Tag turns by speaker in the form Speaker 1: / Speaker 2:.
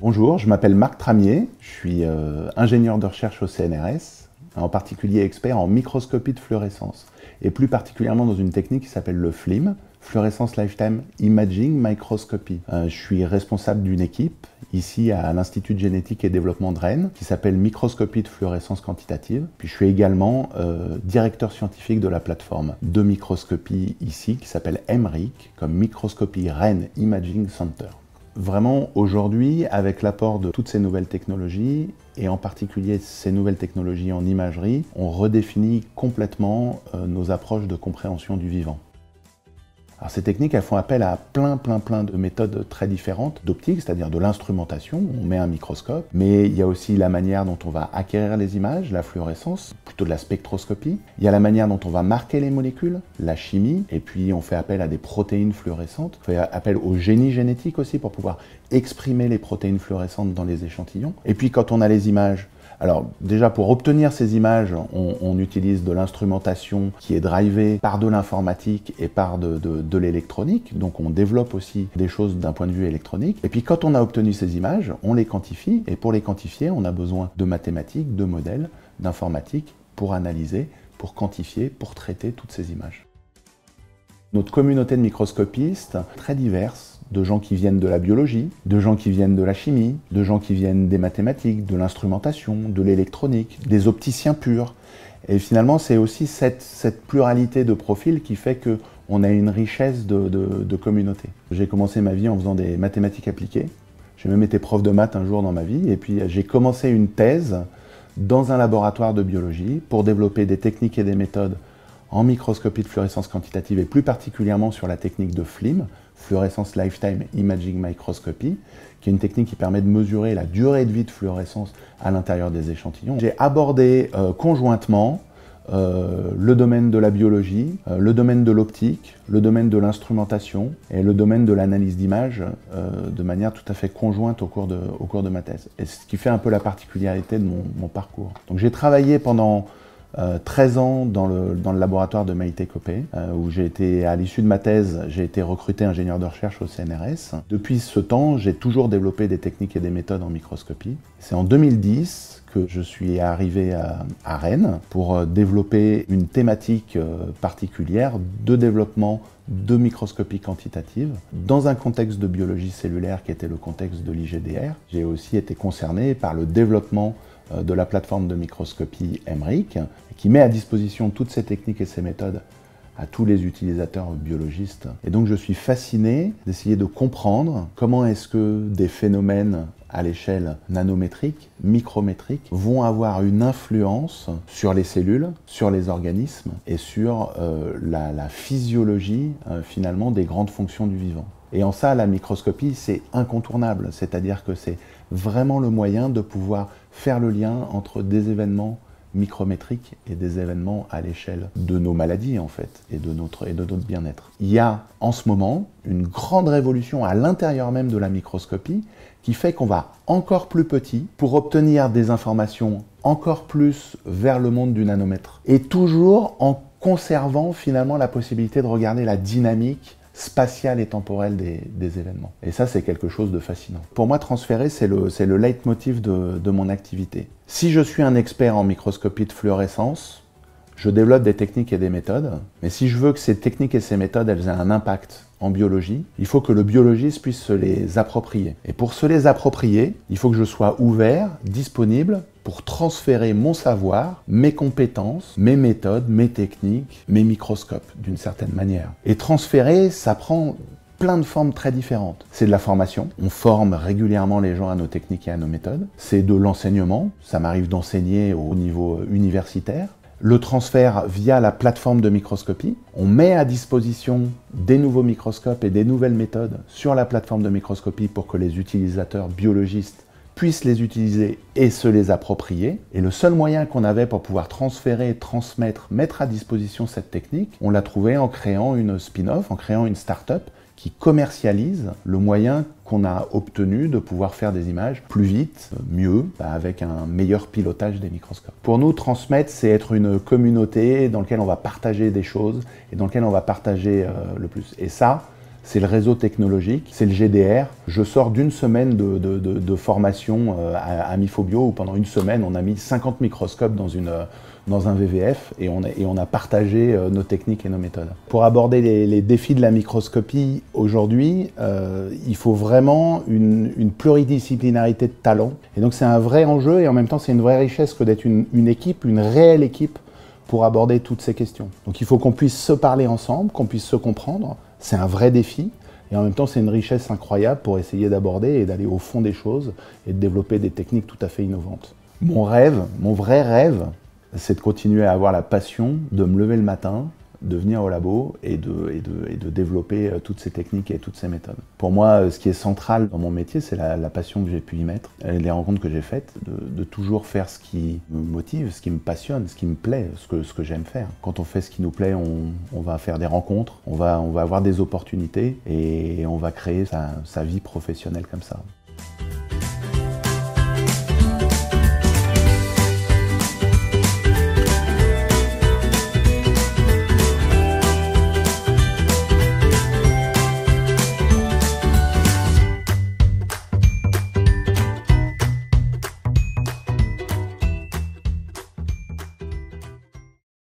Speaker 1: Bonjour, je m'appelle Marc Tramier, je suis ingénieur de recherche au CNRS, en particulier expert en microscopie de fluorescence, et plus particulièrement dans une technique qui s'appelle le FLIM, Fluorescence Lifetime Imaging Microscopy. Je suis responsable d'une équipe ici à l'Institut de génétique et développement de Rennes qui s'appelle Microscopie de fluorescence quantitative. Puis je suis également directeur scientifique de la plateforme de microscopie ici qui s'appelle MRIC, comme Microscopie Rennes Imaging Center. Vraiment, aujourd'hui, avec l'apport de toutes ces nouvelles technologies, et en particulier ces nouvelles technologies en imagerie, on redéfinit complètement nos approches de compréhension du vivant. Alors ces techniques, elles font appel à plein de méthodes très différentes d'optique, c'est-à-dire de l'instrumentation, on met un microscope, mais il y a aussi la manière dont on va acquérir les images, la fluorescence, plutôt de la spectroscopie. Il y a la manière dont on va marquer les molécules, la chimie, et puis on fait appel à des protéines fluorescentes. On fait appel au génie génétique aussi pour pouvoir exprimer les protéines fluorescentes dans les échantillons. Et puis quand on a les images, alors déjà pour obtenir ces images, on utilise de l'instrumentation qui est drivée par de l'informatique et par de l'électronique, donc on développe aussi des choses d'un point de vue électronique. Et puis quand on a obtenu ces images, on les quantifie, et pour les quantifier, on a besoin de mathématiques, de modèles, d'informatique pour analyser, pour quantifier, pour traiter toutes ces images. Notre communauté de microscopistes, très diverse, de gens qui viennent de la biologie, de gens qui viennent de la chimie, de gens qui viennent des mathématiques, de l'instrumentation, de l'électronique, des opticiens purs. Et finalement, c'est aussi cette pluralité de profils qui fait qu'on a une richesse de communauté. J'ai commencé ma vie en faisant des mathématiques appliquées. J'ai même été prof de maths un jour dans ma vie. Et puis j'ai commencé une thèse dans un laboratoire de biologie pour développer des techniques et des méthodes en microscopie de fluorescence quantitative et plus particulièrement sur la technique de FLIM, Fluorescence Lifetime Imaging Microscopy, qui est une technique qui permet de mesurer la durée de vie de fluorescence à l'intérieur des échantillons. J'ai abordé conjointement le domaine de la biologie, le domaine de l'optique, le domaine de l'instrumentation et le domaine de l'analyse d'images de manière tout à fait conjointe au cours de ma thèse. Et ce qui fait un peu la particularité de mon parcours. Donc j'ai travaillé pendant 13 ans dans le laboratoire de Maïté Copé, où j'ai été, à l'issue de ma thèse, j'ai été recruté ingénieur de recherche au CNRS. Depuis ce temps, j'ai toujours développé des techniques et des méthodes en microscopie. C'est en 2010 que je suis arrivé à Rennes pour développer une thématique particulière de développement de microscopie quantitative dans un contexte de biologie cellulaire qui était le contexte de l'IGDR. J'ai aussi été concerné par le développement de la plateforme de microscopie MRIC, qui met à disposition toutes ces techniques et ces méthodes à tous les utilisateurs biologistes. Et donc je suis fasciné d'essayer de comprendre comment est-ce que des phénomènes à l'échelle nanométrique, micrométrique, vont avoir une influence sur les cellules, sur les organismes et sur la physiologie finalement des grandes fonctions du vivant. Et en ça, la microscopie, c'est incontournable, c'est-à-dire que c'est vraiment le moyen de pouvoir faire le lien entre des événements micrométriques et des événements à l'échelle de nos maladies en fait, et de notre bien-être. Il y a en ce moment une grande révolution à l'intérieur même de la microscopie qui fait qu'on va encore plus petit pour obtenir des informations encore plus vers le monde du nanomètre. Et toujours en conservant finalement la possibilité de regarder la dynamique spatiale et temporelle des événements. Et ça, c'est quelque chose de fascinant. Pour moi, transférer, c'est le leitmotiv de mon activité. Si je suis un expert en microscopie de fluorescence, je développe des techniques et des méthodes, mais si je veux que ces techniques et ces méthodes, elles aient un impact en biologie, il faut que le biologiste puisse se les approprier. Et pour se les approprier, il faut que je sois ouvert, disponible, pour transférer mon savoir, mes compétences, mes méthodes, mes techniques, mes microscopes, d'une certaine manière. Et transférer, ça prend plein de formes très différentes. C'est de la formation, on forme régulièrement les gens à nos techniques et à nos méthodes. C'est de l'enseignement, ça m'arrive d'enseigner au niveau universitaire. Le transfert via la plateforme de microscopie. On met à disposition des nouveaux microscopes et des nouvelles méthodes sur la plateforme de microscopie pour que les utilisateurs biologistes puissent les utiliser et se les approprier. Et le seul moyen qu'on avait pour pouvoir transférer, transmettre, mettre à disposition cette technique, on l'a trouvé en créant une spin-off, en créant une start-up qui commercialise le moyen qu'on a obtenu de pouvoir faire des images plus vite, mieux, avec un meilleur pilotage des microscopes. Pour nous, transmettre, c'est être une communauté dans laquelle on va partager des choses et dans laquelle on va partager le plus. Et ça, c'est le réseau technologique, c'est le GDR. Je sors d'une semaine de formation à Mifobio où pendant une semaine, on a mis 50 microscopes dans un VVF et on a partagé nos techniques et nos méthodes. Pour aborder les défis de la microscopie aujourd'hui, il faut vraiment une pluridisciplinarité de talents. Et donc c'est un vrai enjeu et en même temps c'est une vraie richesse que d'être une équipe, une réelle équipe pour aborder toutes ces questions. Donc il faut qu'on puisse se parler ensemble, qu'on puisse se comprendre. C'est un vrai défi et en même temps c'est une richesse incroyable pour essayer d'aborder et d'aller au fond des choses et de développer des techniques tout à fait innovantes. Mon rêve, mon vrai rêve, c'est de continuer à avoir la passion de me lever le matin, de venir au labo et de développer toutes ces techniques et toutes ces méthodes. Pour moi, ce qui est central dans mon métier, c'est la passion que j'ai pu y mettre, les rencontres que j'ai faites, de toujours faire ce qui me motive, ce qui me passionne, ce qui me plaît, ce que j'aime faire. Quand on fait ce qui nous plaît, on va faire des rencontres, on va avoir des opportunités et on va créer sa vie professionnelle comme ça.